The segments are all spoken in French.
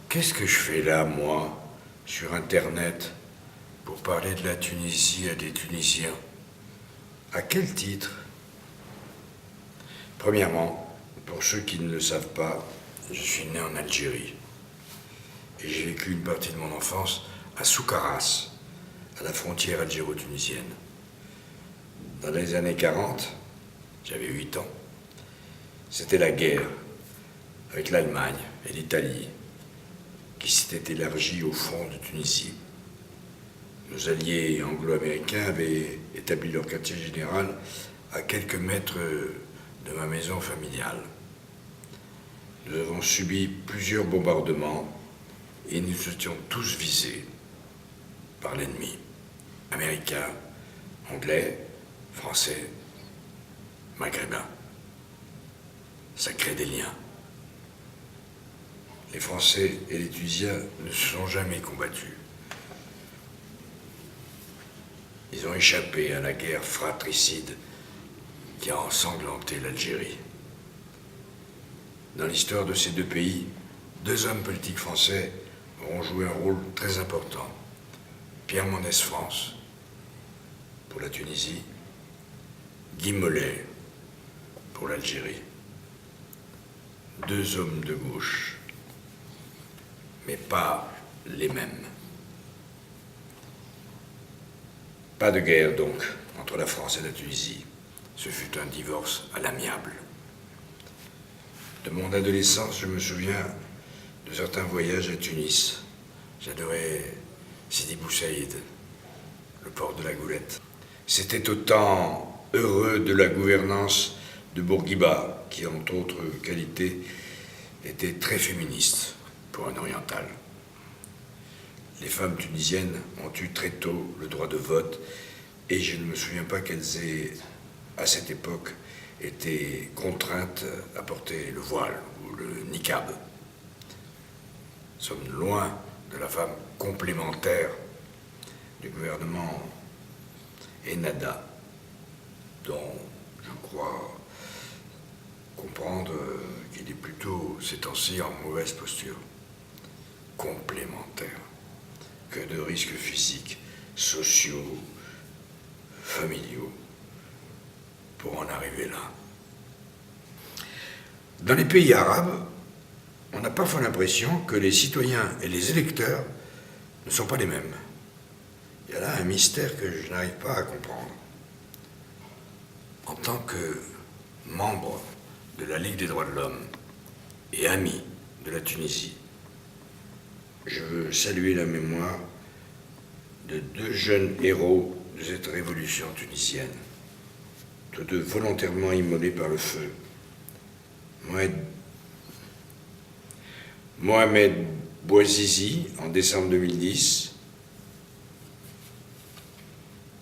Qu'est-ce que je fais là, moi, sur Internet, pour parler de la Tunisie à des Tunisiens? À quel titre? Premièrement, pour ceux qui ne le savent pas, je suis né en Algérie. Et j'ai vécu une partie de mon enfance à Soukaras, à la frontière algéro-tunisienne. Dans les années 40, j'avais 8 ans, c'était la guerre avec l'Allemagne et l'Italie qui s'était élargie au front de Tunisie. Nos alliés anglo-américains avaient établi leur quartier général à quelques mètres de ma maison familiale. Nous avons subi plusieurs bombardements et nous étions tous visés par l'ennemi. Américains, anglais, français, maghrébins. Ça crée des liens. Les Français et les Tunisiens ne se sont jamais combattus. Ils ont échappé à la guerre fratricide qui a ensanglanté l'Algérie. Dans l'histoire de ces deux pays, deux hommes politiques français auront joué un rôle très important. Pierre Mendès France, pour la Tunisie, Guy Mollet, pour l'Algérie. Deux hommes de gauche, mais pas les mêmes. Pas de guerre, donc, entre la France et la Tunisie. Ce fut un divorce à l'amiable. De mon adolescence, je me souviens de certains voyages à Tunis. J'adorais Sidi Bou Saïd, le port de la Goulette. C'était au temps heureux de la gouvernance de Bourguiba, qui, entre autres qualités, était très féministe pour un oriental. Les femmes tunisiennes ont eu très tôt le droit de vote et je ne me souviens pas qu'elles aient, à cette époque, été contraintes à porter le voile ou le niqab. Nous sommes loin de la femme complémentaire du gouvernement Ennahda, dont je crois comprendre qu'il est plutôt, ces temps-ci, en mauvaise posture. Complémentaire. Que de risques physiques, sociaux, familiaux, pour en arriver là. Dans les pays arabes, on a parfois l'impression que les citoyens et les électeurs ne sont pas les mêmes. Il y a là un mystère que je n'arrive pas à comprendre. En tant que membre de la Ligue des droits de l'homme et ami de la Tunisie, je veux saluer la mémoire de deux jeunes héros de cette révolution tunisienne, tous deux volontairement immolés par le feu. Mohamed Bouazizi, en décembre 2010,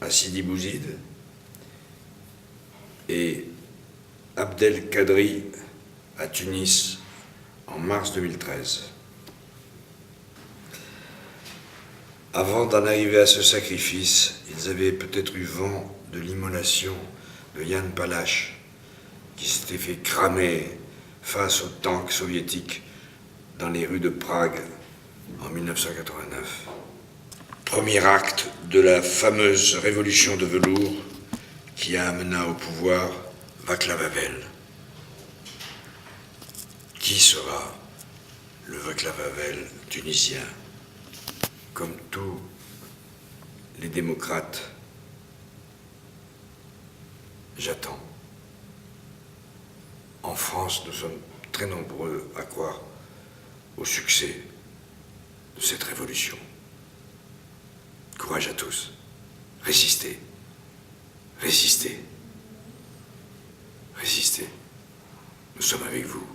à Sidi Bouzid, et Abdel Kadri, à Tunis, en mars 2013. Avant d'en arriver à ce sacrifice, ils avaient peut-être eu vent de l'immolation de Jan Palach, qui s'était fait cramer face aux tanks soviétiques dans les rues de Prague en 1989. Premier acte de la fameuse révolution de velours qui amena au pouvoir Václav Havel. Qui sera le Václav Havel tunisien? Comme tous les démocrates, j'attends. En France, nous sommes très nombreux à croire au succès de cette révolution. Courage à tous. Résistez. Résistez. Résistez. Nous sommes avec vous.